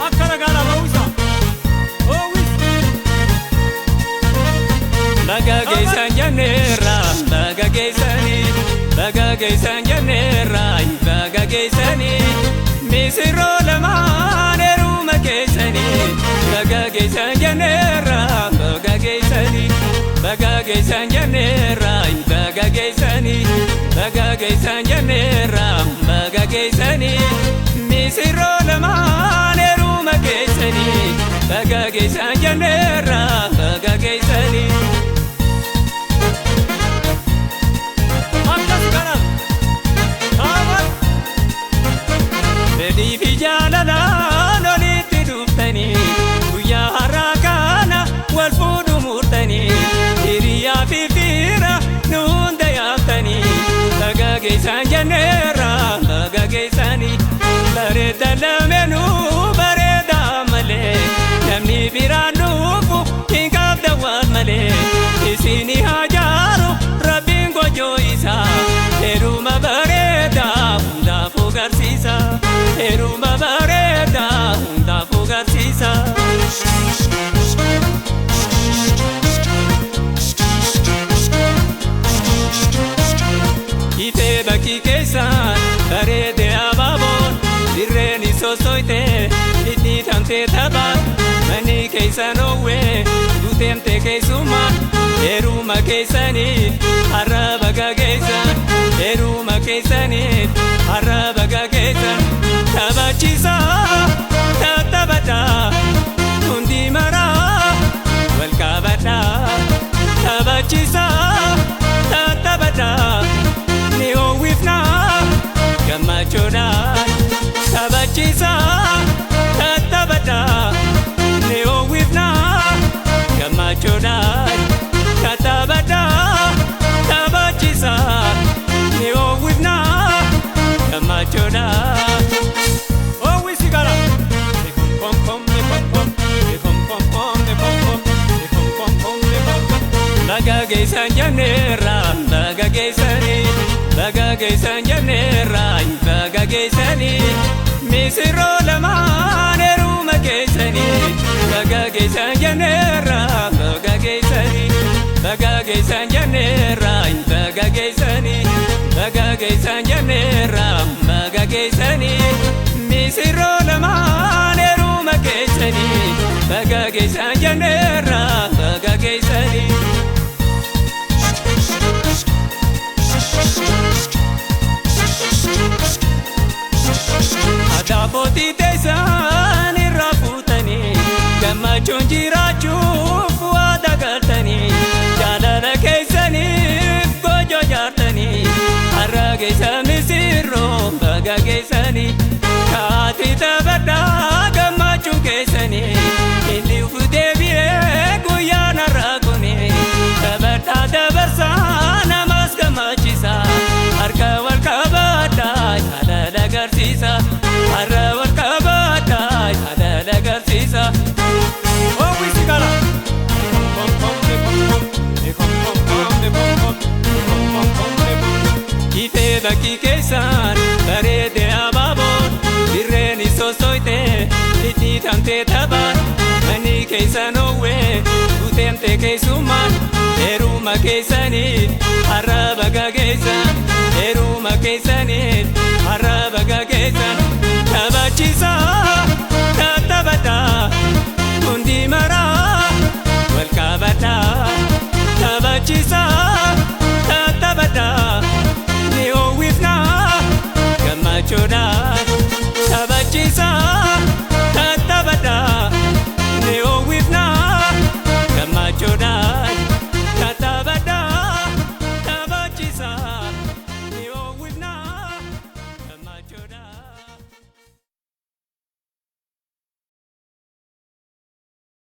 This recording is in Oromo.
akkana gaala ba'uusa oowwis baga geessan jenneerra baga geessan jenneerra baga geessanii misirroo lamaan heeruma keessanii baga geessan jenneerra baga geessanii baga geessan jenneerra baga geessanii baga geessan jenneerra baga geessanii misirroo lamaan heeruma keessanii baga geessan jenneerra baga geessanii Fedhiifi jaalalaan olitti dhuftanii guyyaa har'aa kana wal fuudhu murtanii hiriyaa fi fiira nu hunda yaaftanii baga geessan jenneerra baga geessanii bareeda lameenuu bareeda malee namni biraan dhufu hin qabda waan malee isinii haa jaaru rabbiin gochoo isaa heeruma bareeda hundaafuu garsiisa. Heeruma bareeda hundaafuu garsiisa. Itee bakkii keessaan bareedee abaaboon dirreen sosoite itti tamtee taphaan manni keessan oowwee guuteemtee keessummaan heeruma keessanii har'a baga geessan heeruma keessanii har'a baga geessan taphachiisa taphata hundi maraa wal qabata taphachiisa taphata ni oowwifna gammachuudhaan taphachiisa taphata ni oowwifna gammachuudhaan taphata taphachiisa ni oowwifna gammachuudhaan. Baga geessan jenneerra baga geessanii baga geessan jenneerra baga geessanii misirroo lamaan heeruma keessanii baga geessan jenneerra baga geessanii baga geessan jenneerra baga geessanii baga geessan jenneerra baga geessanii misirroo lamaan heeruma keessanii baga geessan jenneerra baga geessanii. Adaabooti teessan irraa fuutanii gammachuun jiraachuuf waada galtanii jaalala keessaniif goojoo jaartanii har'a geessa misirroo baga geessanii kaati taphadhaa gammachuun keessanii inni ufutee bi'ee guyyaan har'a kuni taphadhaa dabarsaa namas gammachiisa harka wal qabadhaa jaalala agarsiisa. Har'a wal qabadhaa jaalala agarsiisa. oowwisi gaala Itee bakkii keessaan bareedee abaaboon dirreen sosoite itti tamtee taphaan manni keessan oowwee guuteemtee keessummaan heeruma keessanii har'a baga geessan heeruma keessanii har'a baga geessan taphachiisa taphata hundi maraa wal qabata taphachiisa.